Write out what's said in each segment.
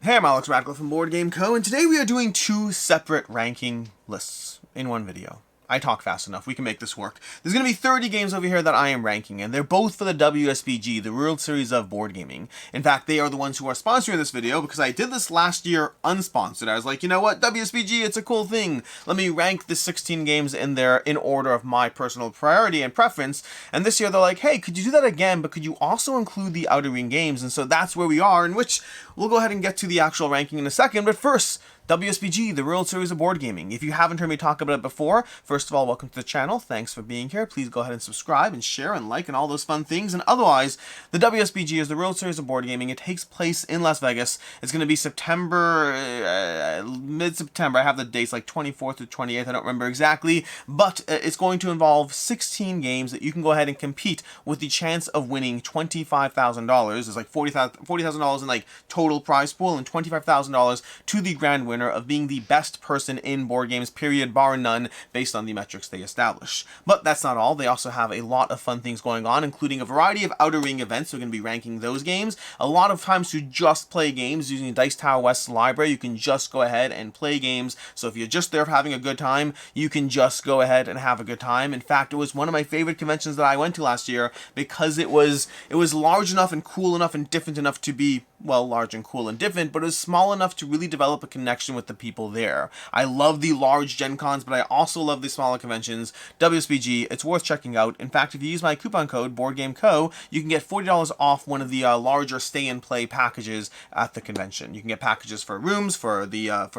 Hey, I'm Alex Radcliffe from Board Game Co., and today we are doing two separate ranking lists in one video. I talk fast enough, we can make this work. There's going to be 30 games over here that I am ranking, and they're both for the WSBG, the World Series of Board Gaming. In fact, they are the ones who are sponsoring this video, because I did this last year unsponsored. I was like, you know what, WSBG, it's a cool thing. Let me rank the 16 games in there in order of my personal priority and preference. And this year they're like, hey, could you do that again, but could you also include the Outer Ring games? And so that's where we are, in which we'll go ahead and get to the actual ranking in a second. But first, WSBG, the World Series of Board Gaming. If you haven't heard me talk about it before, first of all, welcome to the channel. Thanks for being here. Please go ahead and subscribe and share and like and all those fun things. And otherwise, the WSBG is the World Series of Board Gaming. It takes place in Las Vegas. It's going to be September, mid-September. I have the dates like 24th to 28th. I don't remember exactly. But it's going to involve 16 games that you can go ahead and compete with the chance of winning $25,000. There's like $40,000 in like total prize pool and $25,000 to the grand winner of being the best person in board games, period, bar none, based on the metrics they establish. But that's not all. They also have a lot of fun things going on, including a variety of Outer Ring events. We're going to be ranking those games. A lot of times to just play games using Dice Tower West's library. You can just go ahead and play games. So if you're just there for having a good time, you can just go ahead and have a good time. In fact, it was one of my favorite conventions that I went to last year because it was large enough and cool enough and different enough to be, well, large and cool and different, but it was small enough to really develop a connection with the people there. I love the large Gen Cons, but I also love the smaller conventions. WSBG, it's worth checking out. In fact, if you use my coupon code BoardGameCo, you can get $40 off one of the larger stay-and-play packages at the convention. You can get packages for rooms, for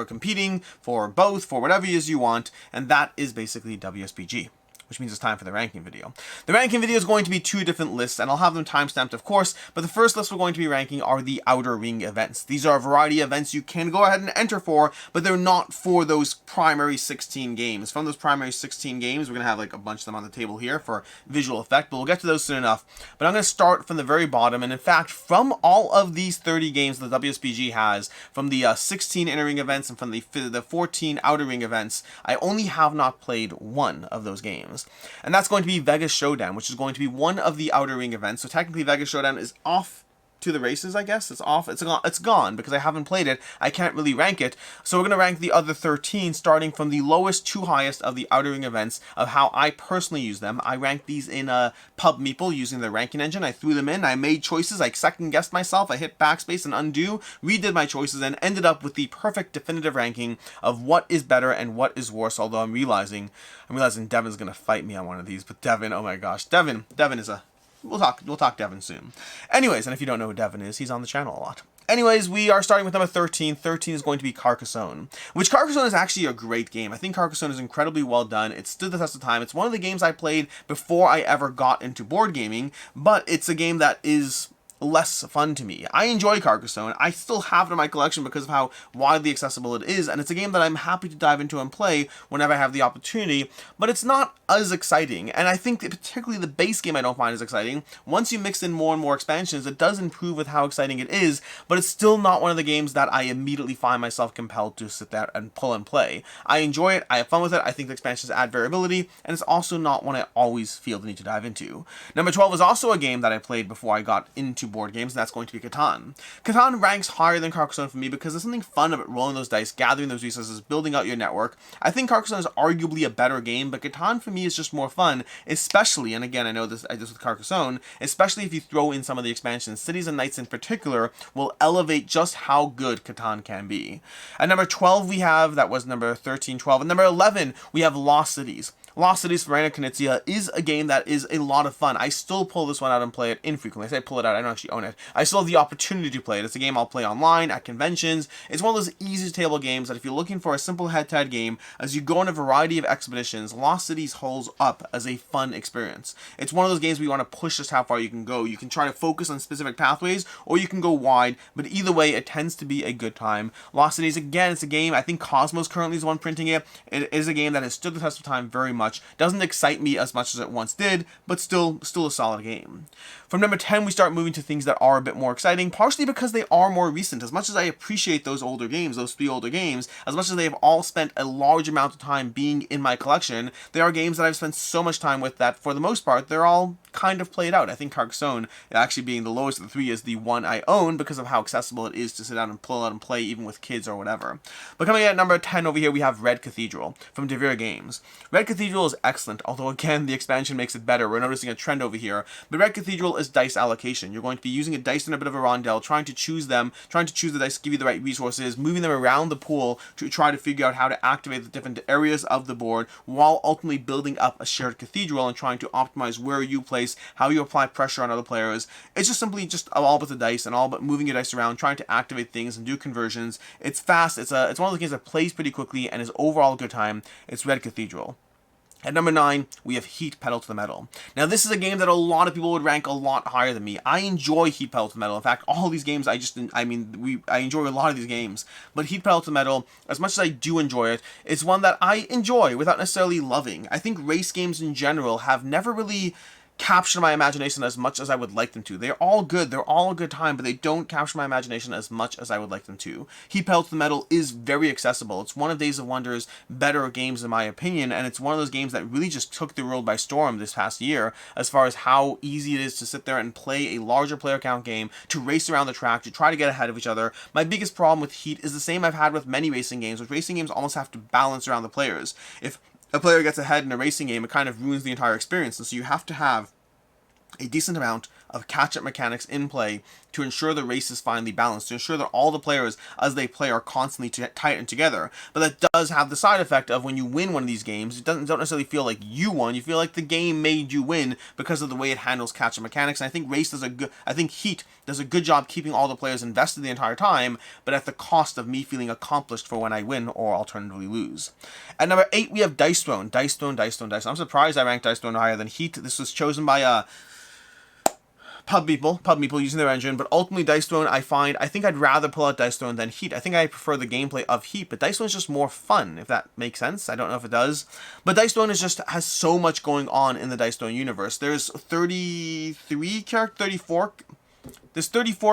competing, for both, for whatever it is you want, and that is basically WSBG. Which means it's time for the ranking video. The ranking video is going to be two different lists, and I'll have them timestamped, of course, but the first list we're going to be ranking are the Outer Ring events. These are a variety of events you can go ahead and enter for, but they're not for those primary 16 games. From those primary 16 games, we're going to have like a bunch of them on the table here for visual effect, but we'll get to those soon enough. But I'm going to start from the very bottom, and in fact, from all of these 30 games that the WSBG has, from the 16 Inner Ring events and from the 14 Outer Ring events, I only have not played one of those games. And that's going to be Vegas Showdown, which is going to be one of the Outer Ring events. So technically Vegas Showdown is off to the races, I guess. It's off. It's gone because I haven't played it. I can't really rank it. So we're going to rank the other 13 starting from the lowest to highest of the Outer Ring events of how I personally use them. I ranked these in Pub Meeple using the ranking engine. I threw them in. I made choices. I second-guessed myself. I hit backspace and undo, redid my choices, and ended up with the perfect definitive ranking of what is better and what is worse, although I'm realizing Devin's going to fight me on one of these. But Devin, oh my gosh. Devin is a... We'll talk Devin soon. Anyways, and if you don't know who Devin is, he's on the channel a lot. Anyways, we are starting with number 13. 13 is going to be Carcassonne, which Carcassonne is actually a great game. I think Carcassonne is incredibly well done. It stood the test of time. It's one of the games I played before I ever got into board gaming, but it's a game that is less fun to me. I enjoy Carcassonne. I still have it in my collection because of how widely accessible it is, and it's a game that I'm happy to dive into and play whenever I have the opportunity, but it's not as exciting, and I think that particularly the base game I don't find as exciting. Once you mix in more and more expansions, it does improve with how exciting it is, but it's still not one of the games that I immediately find myself compelled to sit there and pull and play. I enjoy it, I have fun with it, I think the expansions add variability, and it's also not one I always feel the need to dive into. Number 12 is also a game that I played before I got into board games, and that's going to be Catan. Catan ranks higher than Carcassonne for me because there's something fun about rolling those dice, gathering those resources, building out your network. I think Carcassonne is arguably a better game, but Catan for me is just more fun, especially, and again, I know this I did with Carcassonne, especially if you throw in some of the expansions. Cities and Knights in particular will elevate just how good Catan can be. At number 12 we have, that was number 13, 12, and number 11 we have Lost Cities. Lost Cities for Reina Knizia is a game that is a lot of fun. I still pull this one out and play it infrequently. I say pull it out, I don't actually own it. I still have the opportunity to play it. It's a game I'll play online, at conventions. It's one of those easy table games that if you're looking for a simple head-to-head game, as you go on a variety of expeditions, Lost Cities holds up as a fun experience. It's one of those games where you want to push just how far you can go. You can try to focus on specific pathways, or you can go wide, but either way, it tends to be a good time. Lost Cities, again, it's a game, I think Cosmos currently is the one printing it. It is a game that has stood the test of time very much. much. Doesn't excite me as much as it once did, but still a solid game. From number 10, we start moving to things that are a bit more exciting, partially because they are more recent. As much as I appreciate those older games, those 3 older games, as much as they have all spent a large amount of time being in my collection, they are games that I've spent so much time with that, for the most part, they're all kind of played out. I think Carcassonne, actually being the lowest of the 3, is the one I own because of how accessible it is to sit down and pull out and play, even with kids or whatever. But coming in at number 10 over here, we have Red Cathedral from Devere Games. Red Cathedral is excellent, although again, the expansion makes it better. We're noticing a trend over here. But Red Cathedral is dice allocation. You're going to be using a dice in a bit of a rondel, trying to choose the dice to give you the right resources, moving them around the pool to try to figure out how to activate the different areas of the board, while ultimately building up a shared cathedral and trying to optimize where you place, how you apply pressure on other players. It's just simply all about the dice and all about moving your dice around, trying to activate things and do conversions. It's fast. It's one of those games that plays pretty quickly and is overall a good time. It's Red Cathedral. At number 9, we have Heat Pedal to the Metal. Now, this is a game that a lot of people would rank a lot higher than me. I enjoy Heat Pedal to the Metal. In fact, all these games, I enjoy a lot of these games. But Heat Pedal to the Metal, as much as I do enjoy it, it's one that I enjoy without necessarily loving. I think race games in general have never really capture my imagination as much as I would like them to. They're all good, they're all a good time, but they don't capture my imagination as much as I would like them to. Heat Pedal to the Metal is very accessible. It's one of Days of Wonder's better games in my opinion, and it's one of those games that really just took the world by storm this past year as far as how easy it is to sit there and play a larger player count game, to race around the track, to try to get ahead of each other. My biggest problem with Heat is the same I've had with many racing games, which racing games almost have to balance around the players. If a player gets ahead in a racing game, it kind of ruins the entire experience, and so you have to have a decent amount of catch-up mechanics in play to ensure the race is finely balanced, to ensure that all the players as they play are constantly tightened together. But that does have the side effect of when you win one of these games, it don't necessarily feel like you won. You feel like the game made you win because of the way it handles catch-up mechanics. And I think Heat does a good job keeping all the players invested the entire time, but at the cost of me feeling accomplished for when I win or alternatively lose. At number 8, we have Dice Throne. Dice Throne. I'm surprised I ranked Dice Throne higher than Heat. This was chosen by pub people using their engine, but ultimately Dice Throne, I think I'd rather pull out Dice Throne than Heat. I think I prefer the gameplay of Heat, but Dice Throne is just more fun, if that makes sense. I don't know if it does, but Dice Throne has so much going on in the Dice Throne universe. There's 34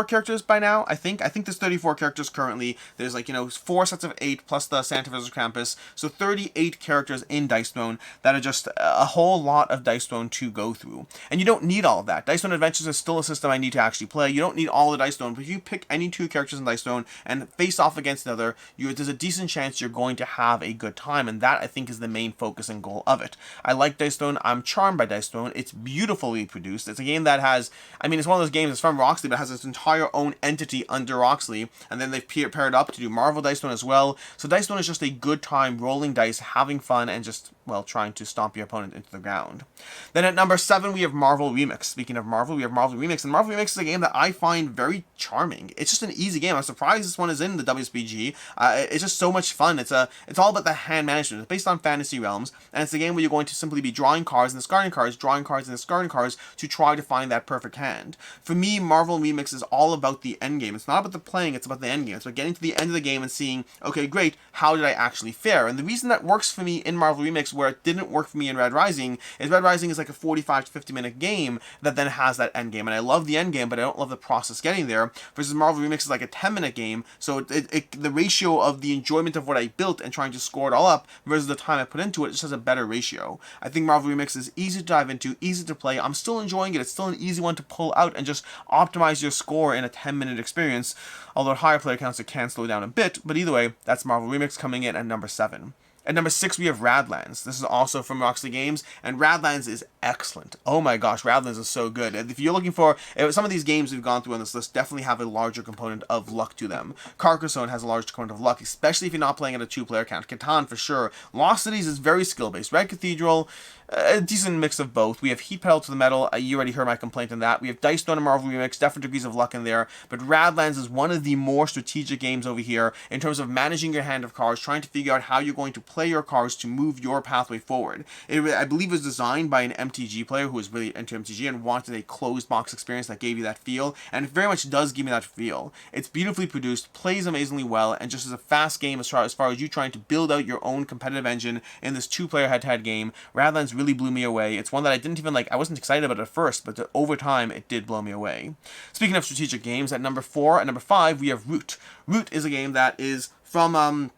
characters by now, I think. I think there's 34 characters currently. There's 4 sets of 8 plus the Santa vs. Krampus. So 38 characters in Dice Throne that are just a whole lot of Dice Throne to go through. And you don't need all of that. Dice Throne Adventures is still a system I need to actually play. You don't need all the Dice Throne, but if you pick any 2 characters in Dice Throne and face off against another, there's a decent chance you're going to have a good time, and that I think is the main focus and goal of it. I like Dice Throne. I'm charmed by Dice Throne. It's beautifully produced. It's a game that has, it's one of those games, it's from Roxley, but it has its entire own entity under Roxley, and then they've paired up to do Marvel Dice Throne as well. So Dice Throne is just a good time rolling dice, having fun, and just, trying to stomp your opponent into the ground. Then at number 7, we have Marvel Remix. Speaking of Marvel, we have Marvel Remix, and Marvel Remix is a game that I find very charming. It's just an easy game. I'm surprised this one is in the WSBG. It's just so much fun. It's all about the hand management. It's based on fantasy realms, and it's a game where you're going to simply be drawing cards and discarding cards, drawing cards and discarding cards to try to find that perfect hand. For me, Marvel Remix is all about the end game. It's not about the playing, it's about the end game. It's about getting to the end of the game and seeing, okay, great, how did I actually fare? And the reason that works for me in Marvel Remix where it didn't work for me in Red Rising is Red Rising is like a 45 to 50 minute game that then has that end game. And I love the end game, but I don't love the process getting there. Versus Marvel Remix is like a 10-minute game, so the ratio of the enjoyment of what I built and trying to score it all up versus the time I put into it just has a better ratio. I think Marvel Remix is easy to dive into, easy to play. I'm still enjoying it. It's still an easy one to pull out and just optimize your score in a 10-minute experience, although at higher player counts it can slow down a bit, but either way, that's Marvel Remix coming in at number 7. At number 6, we have Radlands. This is also from Roxley Games, and Radlands is excellent. Oh my gosh, Radlands is so good. If you're looking for, some of these games we've gone through on this list definitely have a larger component of luck to them. Carcassonne has a large component of luck, especially if you're not playing at a 2-player count. Catan for sure. Lost Cities is very skill-based. Red Cathedral, a decent mix of both. We have Heat Pedal to the Metal. You already heard my complaint on that. We have Dice Throne and Marvel Remix, different degrees of luck in there. But Radlands is one of the more strategic games over here in terms of managing your hand of cards, trying to figure out how you're going to play play your cards to move your pathway forward. I believe it was designed by an MTG player who was really into MTG and wanted a closed box experience that gave you that feel, and it very much does give me that feel. It's beautifully produced, plays amazingly well, and just as a fast game as far as you trying to build out your own competitive engine in this two-player head-to-head game. Radlands really blew me away. It's one that I didn't even like. I wasn't excited about it at first, but over time it did blow me away. Speaking of strategic games, at number 4 and number 5 we have Root. Root is a game that is from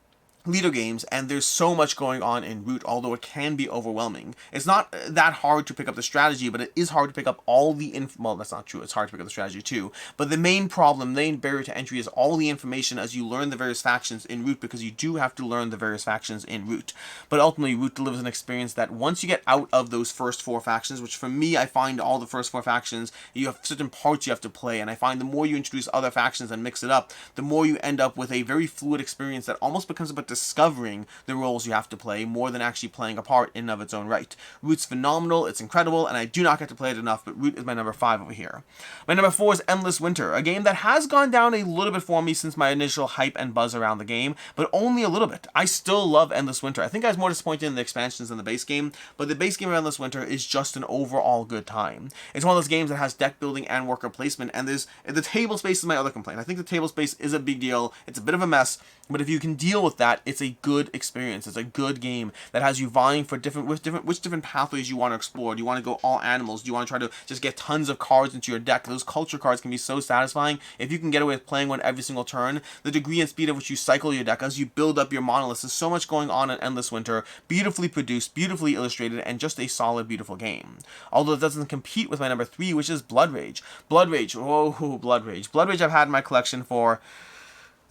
Leader Games, and there's so much going on in Root, although it can be overwhelming. It's not that hard to pick up the strategy, but it is hard to pick up all the well, that's not true, it's hard to pick up the strategy too, but the main barrier to entry is all the information as you learn the various factions in Root, because you do have to learn the various factions in Root. But ultimately, Root delivers an experience that once you get out of those first 4 factions, which for me, I find all the first 4 factions, you have certain parts you have to play, and I find the more you introduce other factions and mix it up, the more you end up with a very fluid experience that almost becomes about discovering the roles you have to play more than actually playing a part in and of its own right. Root's phenomenal, it's incredible, and I do not get to play it enough, but Root is my number 5 over here. My number 4 is Endless Winter, a game that has gone down a little bit for me since my initial hype and buzz around the game, but only a little bit. I still love Endless Winter. I think I was more disappointed in the expansions than the base game, but the base game of Endless Winter is just an overall good time. It's one of those games that has deck building and worker placement, and the table space is my other complaint. I think the table space is a big deal. It's a bit of a mess, but if you can deal with that, it's a good experience. It's a good game that has you vying for which different pathways you want to explore. Do you want to go all animals? Do you want to try to just get tons of cards into your deck? Those culture cards can be so satisfying if you can get away with playing one every single turn. The degree and speed at which you cycle your deck as you build up your monoliths. There's so much going on in Endless Winter. Beautifully produced, beautifully illustrated, and just a solid, beautiful game. Although it doesn't compete with my number 3, which is Blood Rage. Blood Rage, oh, Blood Rage. Blood Rage I've had in my collection for,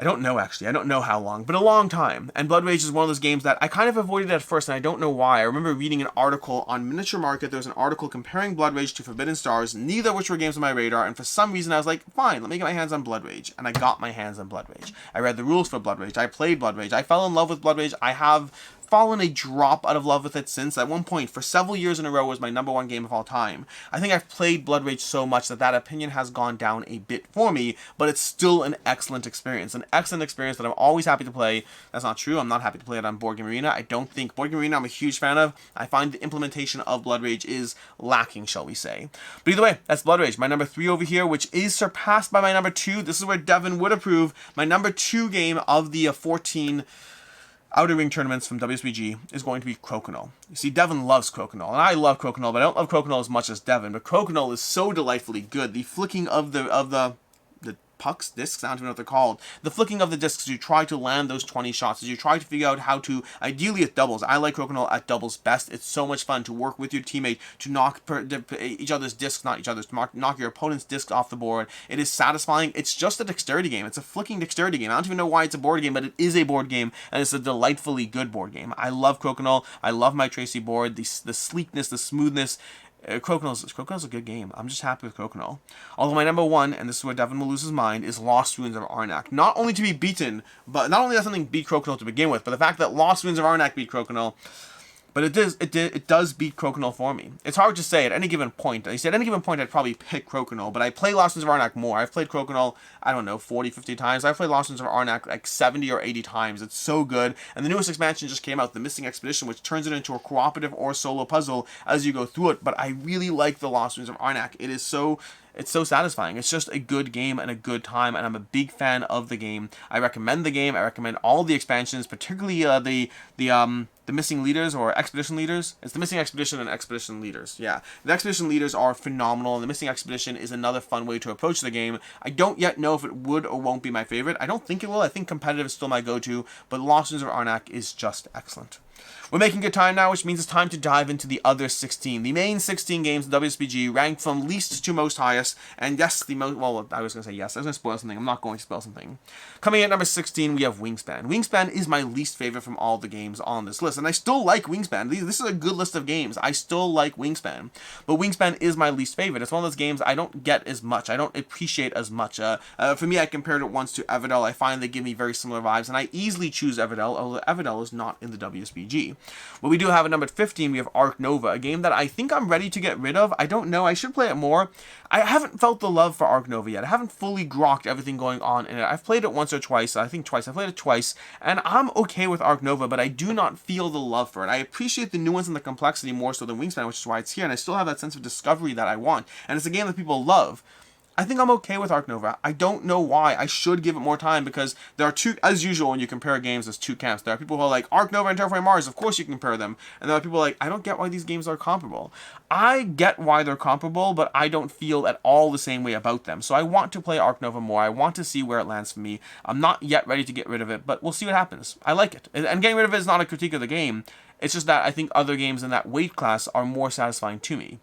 I don't know actually, I don't know how long, but a long time. And Blood Rage is one of those games that I kind of avoided at first, and I don't know why. I remember reading an article on Miniature Market. There was an article comparing Blood Rage to Forbidden Stars, neither of which were games on my radar, and for some reason I was like, fine, let me get my hands on Blood Rage. And I got my hands on Blood Rage. I read the rules for Blood Rage, I played Blood Rage, I fell in love with Blood Rage. I have fallen a drop out of love with it since. At one point, for several years in a row, was my number 1 game of all time. I think I've played Blood Rage so much that opinion has gone down a bit for me, but it's still an excellent experience. An excellent experience that I'm always happy to play. That's not true. I'm not happy to play it on Board Game Arena. I don't think Board Game Arena I'm a huge fan of. I find the implementation of Blood Rage is lacking, shall we say. But either way, that's Blood Rage. My number 3 over here, which is surpassed by my number 2. This is where Devin would approve. My number 2 game of the 14 Outer Ring tournaments from WSBG is going to be Crokinole. You see, Devin loves Crokinole, and I love Crokinole, but I don't love Crokinole as much as Devin. But Crokinole is so delightfully good. The flicking of the pucks, discs, I don't even know what they're called. The flicking of the discs as you try to land those 20 shots, as you try to figure out how to, ideally at doubles. I like Crokinole at doubles best. It's so much fun to work with your teammate to knock each other's discs, not each other's, to knock your opponent's discs off the board. It is satisfying. It's just a dexterity game. It's a flicking dexterity game. I don't even know why it's a board game, but it is a board game, and it's a delightfully good board game. I love Crokinole. I love my Tracy board. The sleekness, the smoothness. Crokinole's a good game. I'm just happy with Crokinole. Although my number 1, and this is where Devin will lose his mind, is Lost Ruins of Arnak. Not only to be beaten, but not only does something beat Crokinole to begin with, but the fact that Lost Ruins of Arnak beat Crokinole, but it does beat Crokinole for me. It's hard to say at any given point. I said at any given point I'd probably pick Crokinole, but I play Lost Ruins of Arnak more. I've played Crokinole, I don't know, 40, 50 times. I've played Lost Ruins of Arnak like 70 or 80 times. It's so good. And the newest expansion just came out, The Missing Expedition, which turns it into a cooperative or solo puzzle as you go through it. But I really like the Lost Ruins of Arnak. It's so satisfying. It's just a good game and a good time, and I'm a big fan of the game. I recommend the game. I recommend all the expansions, particularly the Missing Leaders or Expedition Leaders. It's the Missing Expedition and Expedition Leaders. Yeah, the Expedition Leaders are phenomenal, and the Missing Expedition is another fun way to approach the game. I don't yet know if it would or won't be my favorite. I don't think it will. I think competitive is still my go-to, but Lost Ruins of Arnak is just excellent. We're making good time now, which means it's time to dive into the other 16. The main 16 games in WSBG ranked from least to most highest, and yes, the most, well, I was going to say yes, I was going to spoil something, I'm not going to spoil something. Coming at number 16, we have Wingspan. Wingspan is my least favorite from all the games on this list, and I still like Wingspan. This is a good list of games. I still like Wingspan, but Wingspan is my least favorite. It's one of those games I don't get as much, I don't appreciate as much. For me, I compared it once to Everdell. I find they give me very similar vibes, and I easily choose Everdell, although Everdell is not in the WSBG. WSBG. But we do have at number 15, we have Ark Nova, a game that I think I'm ready to get rid of. I don't know, I should play it more. I haven't felt the love for Ark Nova yet. I haven't fully grokked everything going on in it. I've played it once or twice, I think twice. I played it twice, and I'm okay with Ark Nova, but I do not feel the love for it. I appreciate the nuance and the complexity more so than Wingspan, which is why it's here, and I still have that sense of discovery that I want. And it's a game that people love. I think I'm okay with Ark Nova. I don't know why. I should give it more time because there are two, as usual, when you compare games, there's two camps. There are people who are like, Ark Nova and Terraforming Mars, of course you can compare them. And there are people like, I don't get why these games are comparable. I get why they're comparable, but I don't feel at all the same way about them. So I want to play Ark Nova more. I want to see where it lands for me. I'm not yet ready to get rid of it, but we'll see what happens. I like it. And getting rid of it is not a critique of the game. It's just that I think other games in that weight class are more satisfying to me.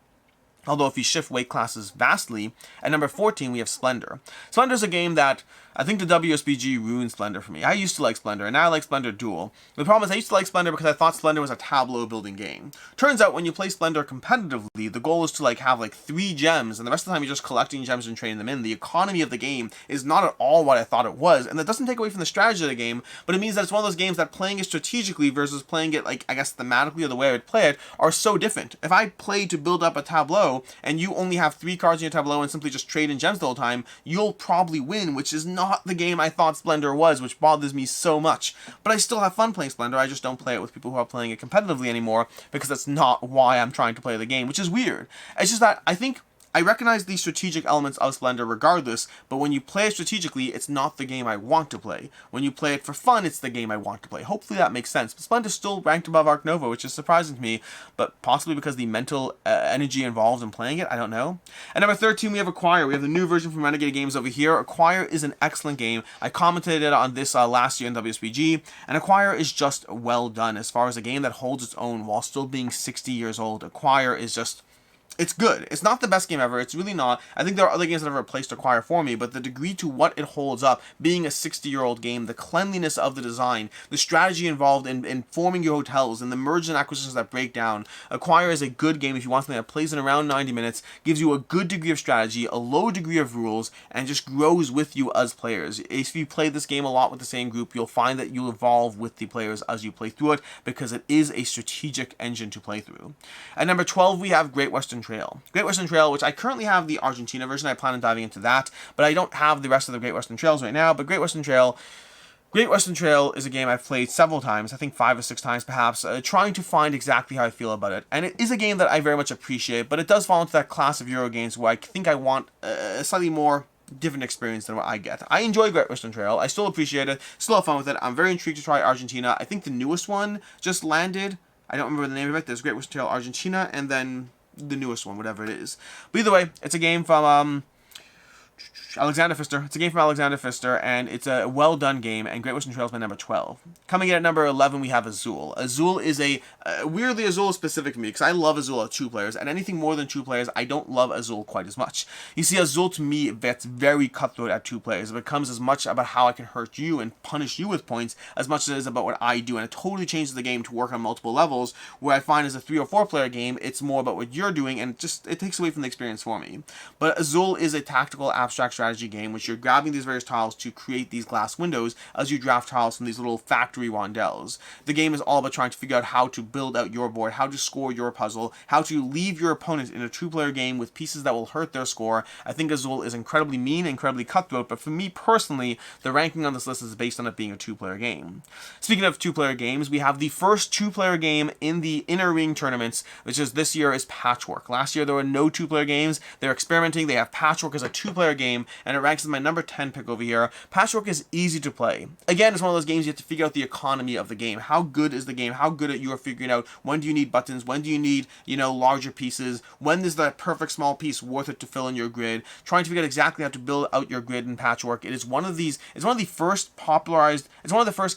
Although if you shift weight classes vastly, at number 14 we have Splendor. Splendor's a game that I think the WSBG ruined Splendor for me. I used to like Splendor, and now I like Splendor Duel. The problem is I used to like Splendor because I thought Splendor was a tableau building game. Turns out when you play Splendor competitively, the goal is to have 3 gems, and the rest of the time you're just collecting gems and trading them in. The economy of the game is not at all what I thought it was, and that doesn't take away from the strategy of the game, but it means that it's one of those games that playing it strategically versus playing it, I guess, thematically or the way I would play it, are so different. If I play to build up a tableau, and you only have 3 cards in your tableau and simply just trade in gems the whole time, you'll probably win, which is not the game I thought Splendor was, which bothers me so much. But I still have fun playing Splendor, I just don't play it with people who are playing it competitively anymore, because that's not why I'm trying to play the game, which is weird. It's just that I think I recognize the strategic elements of Splendor regardless, but when you play it strategically, it's not the game I want to play. When you play it for fun, it's the game I want to play. Hopefully that makes sense. But Splendor's still ranked above Ark Nova, which is surprising to me, but possibly because the mental energy involved in playing it, I don't know. At number 13, we have Acquire. We have the new version from Renegade Games over here. Acquire is an excellent game. I commented on this last year in WSBG, and Acquire is just well done as far as a game that holds its own while still being 60 years old. Acquire is just... it's good. It's not the best game ever. It's really not. I think there are other games that have replaced Acquire for me, but the degree to what it holds up, being a 60-year-old game, the cleanliness of the design, the strategy involved in forming your hotels, and the mergers and acquisitions that break down, Acquire is a good game if you want something that plays in around 90 minutes, gives you a good degree of strategy, a low degree of rules, and just grows with you as players. If you play this game a lot with the same group, you'll find that you'll evolve with the players as you play through it, because it is a strategic engine to play through. At number 12, we have Great Western Trail. Great Western Trail, which I currently have the Argentina version. I plan on diving into that, but I don't have the rest of the Great Western Trails right now. But Great Western Trail is a game I've played several times, I think 5 or 6 times perhaps, trying to find exactly how I feel about it. And it is a game that I very much appreciate, but it does fall into that class of Euro games where I think I want a slightly more different experience than what I get. I enjoy Great Western Trail. I still appreciate it. Still have fun with it. I'm very intrigued to try Argentina. I think the newest one just landed. I don't remember the name of it. There's Great Western Trail Argentina, and then the newest one, whatever it is. But either way, it's a game from Alexander Pfister. It's a game from Alexander Pfister, and it's a well-done game, and Great Western Trail is my number 12. Coming in at number 11, we have Azul. Azul is weirdly, Azul is specific to me, because I love Azul at 2 players, and anything more than 2 players, I don't love Azul quite as much. You see, Azul, to me, that's very cutthroat at 2 players. It becomes as much about how I can hurt you and punish you with points, as much as it is about what I do, and it totally changes the game to work on multiple levels, where I find as a 3 or 4 player game, it's more about what you're doing, and it takes away from the experience for me. But Azul is a tactical, abstract strategy game, which you're grabbing these various tiles to create these glass windows as you draft tiles from these little factory rondelles. The game is all about trying to figure out how to build out your board, how to score your puzzle, how to leave your opponent in a 2-player game with pieces that will hurt their score. I think Azul is incredibly mean, incredibly cutthroat, but for me personally, the ranking on this list is based on it being a 2-player game. Speaking of 2-player games, we have the first 2-player game in the Inner Ring tournaments, which is this year is Patchwork. Last year there were no 2-player games. They're experimenting. They have Patchwork as a 2-player game, and it ranks as my number 10 pick over here. Patchwork is easy to play. Again, it's one of those games you have to figure out the economy of the game. How good is the game? How good at you are figuring out when do you need buttons? When do you need, larger pieces? When is that perfect small piece worth it to fill in your grid? Trying to figure out exactly how to build out your grid in Patchwork. It's one of the first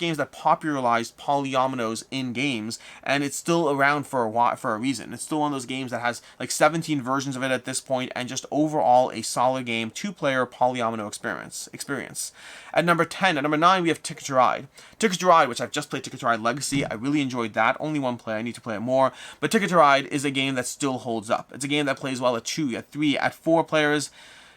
games that popularized polyominoes in games, and it's still around for a reason. It's still one of those games that has 17 versions of it at this point, and just overall a solid game, 2-player polyomino experience. At number 9, we have Ticket to Ride. Ticket to Ride, which I've just played Ticket to Ride Legacy. I really enjoyed that. Only 1 play. I need to play it more. But Ticket to Ride is a game that still holds up. It's a game that plays well at 2, at 3, at 4 players.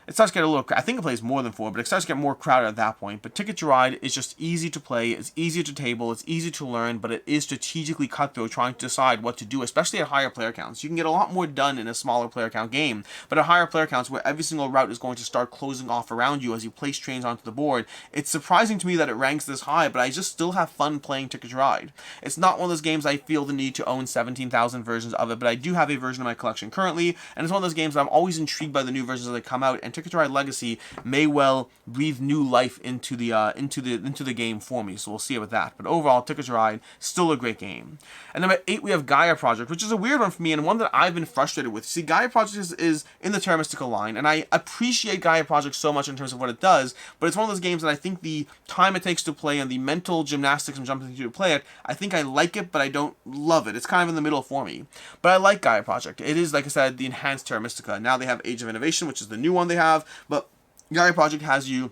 it starts to get a little, I think it plays more than 4, but it starts to get more crowded at that point. But Ticket to Ride is just easy to play, it's easier to table, it's easy to learn, but it is strategically cutthroat trying to decide what to do, especially at higher player counts. You can get a lot more done in a smaller player count game, but at higher player counts where every single route is going to start closing off around you as you place trains onto the board, it's surprising to me that it ranks this high, but I just still have fun playing Ticket to Ride. It's not one of those games I feel the need to own 17,000 versions of it, but I do have a version in my collection currently, and it's one of those games that I'm always intrigued by the new versions as they come out, and Ticket to Ride Legacy may well breathe new life into the game for me, so we'll see it with that. But overall, Ticket to Ride, still a great game. And number 8, we have Gaia Project, which is a weird one for me, and one that I've been frustrated with. See, Gaia Project is in the Terra Mystica line, and I appreciate Gaia Project so much in terms of what it does, but it's one of those games that I think the time it takes to play and the mental gymnastics and jumping to play it, I think I like it, but I don't love it. It's kind of in the middle for me. But I like Gaia Project. It is, like I said, the enhanced Terra Mystica. Now they have Age of Innovation, which is the new one they have, but Gaia Project has you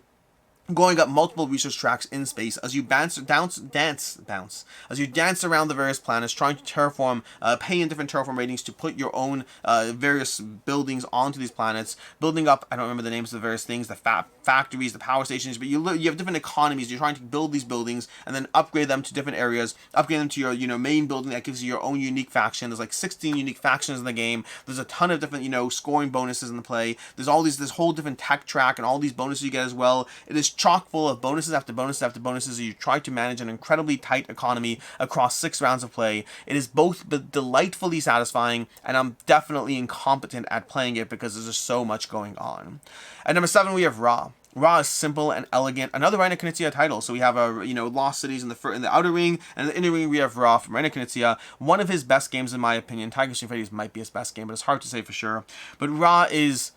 going up multiple research tracks in space as you dance as you dance around the various planets, trying to terraform, pay in different terraform ratings to put your own various buildings onto these planets, building up, I don't remember the names of the various things, the factories, the power stations, but you have different economies. You're trying to build these buildings and then upgrade them to different areas, upgrade them to your main building that gives you your own unique faction. There's like 16 unique factions in the game. There's a ton of different scoring bonuses in the play. There's all this whole different tech track and all these bonuses you get as well. It is chock full of bonuses after bonuses after bonuses as you try to manage an incredibly tight economy across 6 rounds of play. It is both delightfully satisfying, and I'm definitely incompetent at playing it because there's just so much going on. At number 7, we have Ra. Ra is simple and elegant. Another Reina Knizia title. So we have Lost Cities in the outer ring, and in the inner ring we have Ra from Reina Knizia. One of his best games in my opinion. Tiger King Freddy's might be his best game, but it's hard to say for sure. But Ra is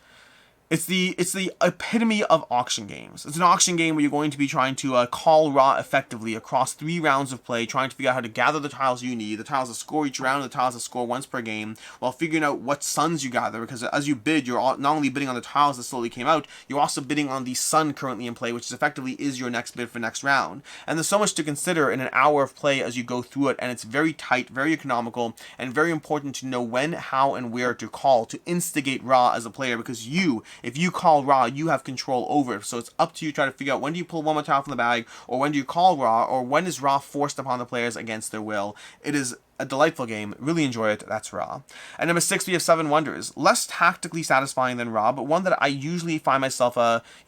It's the epitome of auction games. It's an auction game where you're going to be trying to call Ra effectively across 3 rounds of play, trying to figure out how to gather the tiles you need, the tiles that score each round, the tiles that score once per game, while figuring out what suns you gather, because as you bid, you're not only bidding on the tiles that slowly came out, you're also bidding on the sun currently in play, which is effectively is your next bid for next round. And there's so much to consider in an hour of play as you go through it, and it's very tight, very economical, and very important to know when, how, and where to call to instigate Ra as a player, because if you call Ra, you have control over it. So it's up to you to try to figure out when do you pull one more tile from the bag, or when do you call Ra, or when is Ra forced upon the players against their will. It is a delightful game. Really enjoy it. That's Ra. And number 6, we have Seven Wonders. Less tactically satisfying than Ra, but one that I usually find myself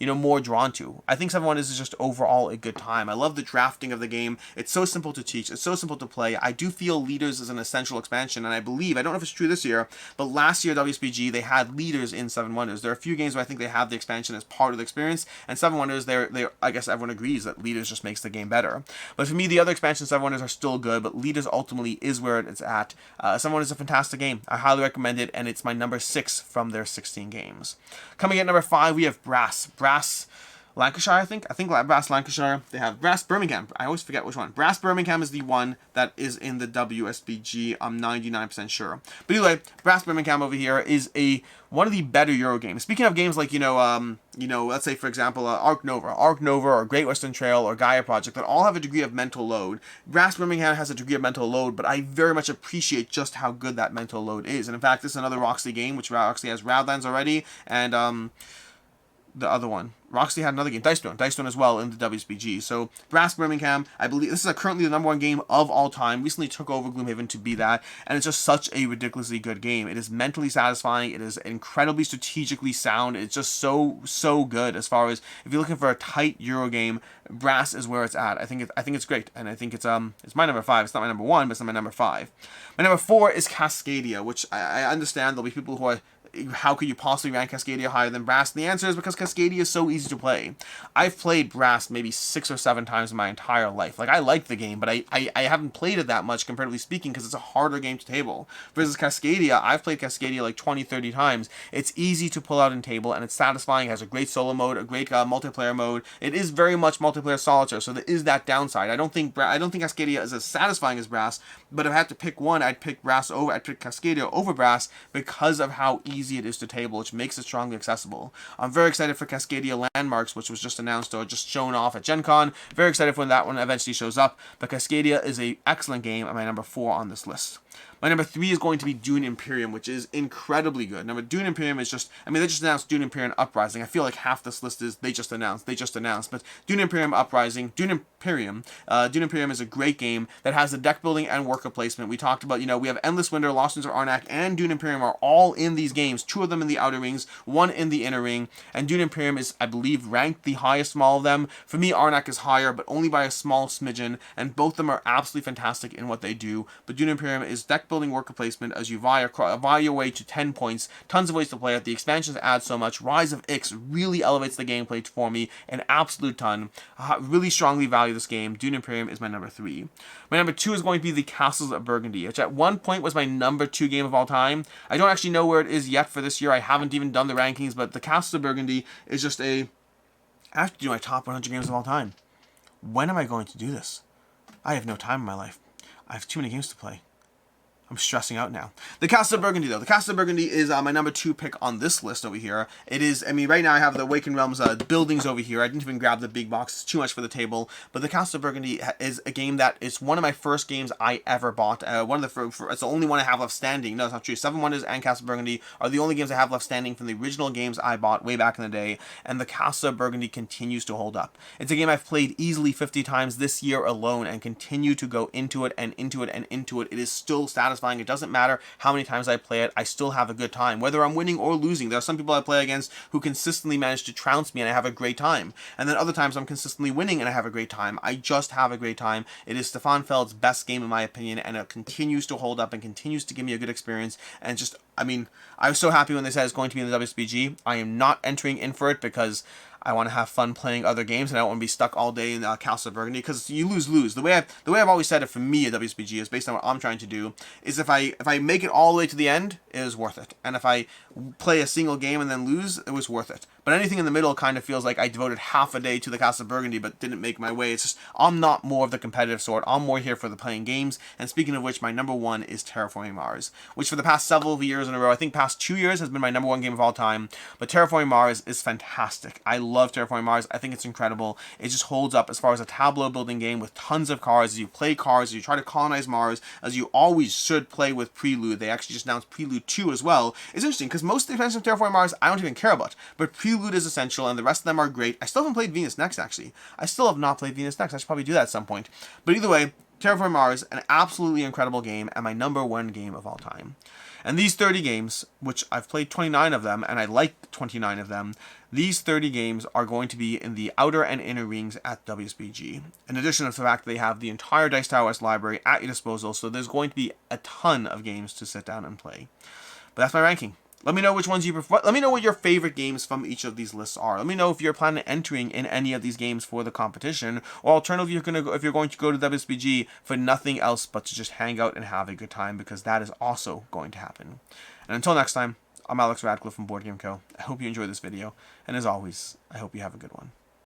more drawn to. I think Seven Wonders is just overall a good time. I love the drafting of the game. It's so simple to teach. It's so simple to play. I do feel Leaders is an essential expansion, and I don't know if it's true this year, but last year WSBG they had Leaders in Seven Wonders. There are a few games where I think they have the expansion as part of the experience, and Seven Wonders, I guess everyone agrees that Leaders just makes the game better. But for me, the other expansions, Seven Wonders, are still good, but Leaders ultimately is where it's at. Seven Wonders is a fantastic game. I highly recommend it, and it's my number 6 from their 16 games. Coming at number 5, we have Brass Lancashire, I think Brass Lancashire. They have Brass Birmingham. I always forget which one. Brass Birmingham is the one that is in the WSBG. I'm 99% sure. But anyway, Brass Birmingham over here is one of the better Euro games. Speaking of games like let's say for example Ark Nova or Great Western Trail or Gaia Project that all have a degree of mental load. Brass Birmingham has a degree of mental load, but I very much appreciate just how good that mental load is. And in fact, this is another Roxley game, which Roxley has Radlands already, and the other one. Roxley had another game, Dice Throne as well in the WSBG. So Brass Birmingham, I believe this is currently the number 1 game of all time. Recently took over Gloomhaven to be that, and it's just such a ridiculously good game. It is mentally satisfying. It is incredibly strategically sound. It's just so good as far as if you're looking for a tight Euro game. Brass is where it's at. I think it's great, and I think it's my number 5. It's not my number 1, but it's my number 5. My number 4 is Cascadia, which I understand there'll be people who are, how could you possibly rank Cascadia higher than Brass? And the answer is because Cascadia is so easy to play. I've played Brass maybe 6 or 7 times in my entire life. Like, I like the game, but I haven't played it that much, comparatively speaking, because it's a harder game to table. Versus Cascadia, I've played Cascadia like 20, 30 times. It's easy to pull out in table, and it's satisfying. It has a great solo mode, a great multiplayer mode. It is very much multiplayer solitaire, so there is that downside. I don't think Cascadia is as satisfying as Brass, but if I had to pick one, I'd pick Cascadia over Brass because of how easy it is to table, which makes it strongly accessible. I'm very excited for Cascadia Landmarks, which was just announced or just shown off at Gen Con. Very excited when that one eventually shows up, but Cascadia is an excellent game and my number 4 on this list. My number 3 is going to be Dune Imperium, which is incredibly good. Number Dune Imperium is just, I mean, they just announced Dune Imperium Uprising. I feel like half this list is they just announced. But Dune Imperium Uprising, Dune Imperium is a great game that has the deck building and worker placement. We talked about, we have Endless Winter, Lost Winds of Arnak, and Dune Imperium are all in these games. 2 of them in the outer rings, 1 in the inner ring, and Dune Imperium is, I believe, ranked the highest from all of them. For me, Arnak is higher, but only by a small smidgen, and both of them are absolutely fantastic in what they do. But Dune Imperium is deck building, worker placement as you vie your way to 10 points. Tons of ways to play it. The expansions add so much. Rise of Ix really elevates the gameplay for me an absolute ton. Really strongly value this game. Dune Imperium is my number 3. My number 2 is going to be the Castles of Burgundy, which at one point was my number 2 game of all time. I don't actually know where it is yet for this year. I haven't even done the rankings, but the Castles of Burgundy is just I have to do my top 100 games of all time. When am I going to do this? I have no time in my life. I have too many games to play. I'm stressing out now. The Castles of Burgundy, though. The Castles of Burgundy is my number 2 pick on this list over here. It is, I mean, right now I have the Awakened Realms buildings over here. I didn't even grab the big box. It's too much for the table. But the Castles of Burgundy is a game that is one of my first games I ever bought. It's the only one I have left standing. No, it's not true. Seven Wonders and Castles of Burgundy are the only games I have left standing from the original games I bought way back in the day. And the Castles of Burgundy continues to hold up. It's a game I've played easily 50 times this year alone and continue to go into it and into it and into it. It is still satisfying. It doesn't matter how many times I play it, I still have a good time, whether I'm winning or losing. There are some people I play against who consistently manage to trounce me and I have a great time, and then other times I'm consistently winning and I have a great time. I just have a great time. It is Stefan Feld's best game in my opinion, and it continues to hold up and continues to give me a good experience. And just, I mean, I was so happy when they said it's going to be in the WSBG. I am not entering in for it because I want to have fun playing other games, and I don't want to be stuck all day in Castles of Burgundy, because you lose. The way I've always said it for me at WSBG is based on what I'm trying to do, is if I make it all the way to the end, it is worth it. And if I play a single game and then lose, it was worth it. But anything in the middle kind of feels like I devoted half a day to the Castles of Burgundy but didn't make my way. It's just, I'm not more of the competitive sort. I'm more here for the playing games. And speaking of which, my number 1 is Terraforming Mars, which for the past several years in a row, I think past 2 years, has been my number 1 game of all time. But Terraforming Mars is fantastic. I love Terraforming Mars. I think it's incredible. It just holds up as far as a tableau building game with tons of cards. As you play cards, as you try to colonize Mars, as you always should play with Prelude. They actually just announced Prelude 2 as well. It's interesting because most of the expansions of Terraforming Mars I don't even care about, but Prelude is essential and the rest of them are great. I still haven't played Venus Next, actually. I still have not played Venus Next. I should probably do that at some point. But either way, Terraforming Mars, an absolutely incredible game and my number 1 game of all time. And these 30 games, which I've played 29 of them, and I like 29 of them, these 30 games are going to be in the outer and inner rings at WSBG. In addition to the fact that they have the entire Dice Tower West library at your disposal, so there's going to be a ton of games to sit down and play. But that's my ranking. Let me know which ones you prefer. Let me know what your favorite games from each of these lists are. Let me know if you're planning on entering in any of these games for the competition, or alternatively, if you're going to go to WSBG for nothing else but to just hang out and have a good time, because that is also going to happen. And until next time, I'm Alex Radcliffe from Board Game Co. I hope you enjoyed this video, and as always, I hope you have a good one.